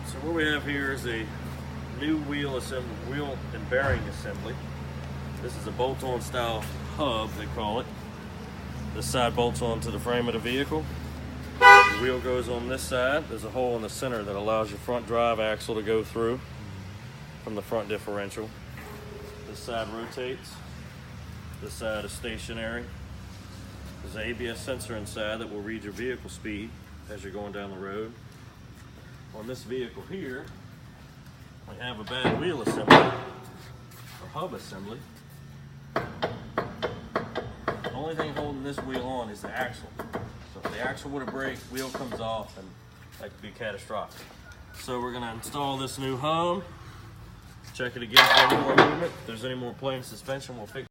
So what we have here is a new wheel and bearing assembly. This is a bolt-on style hub, they call it. This side bolts onto the frame of the vehicle. The wheel goes on this side. There's a hole in the center that allows your front drive axle to go through from the front differential. This side rotates. This side is stationary. There's an ABS sensor inside that will read your vehicle speed as you're going down the road. On this vehicle here, we have a bad wheel assembly, or hub assembly. The only thing holding this wheel on is the axle. So if the axle were to break, wheel comes off, and that could be catastrophic. So we're gonna install this new hub, check it again for any more movement. If there's any more plane suspension, we'll fix it.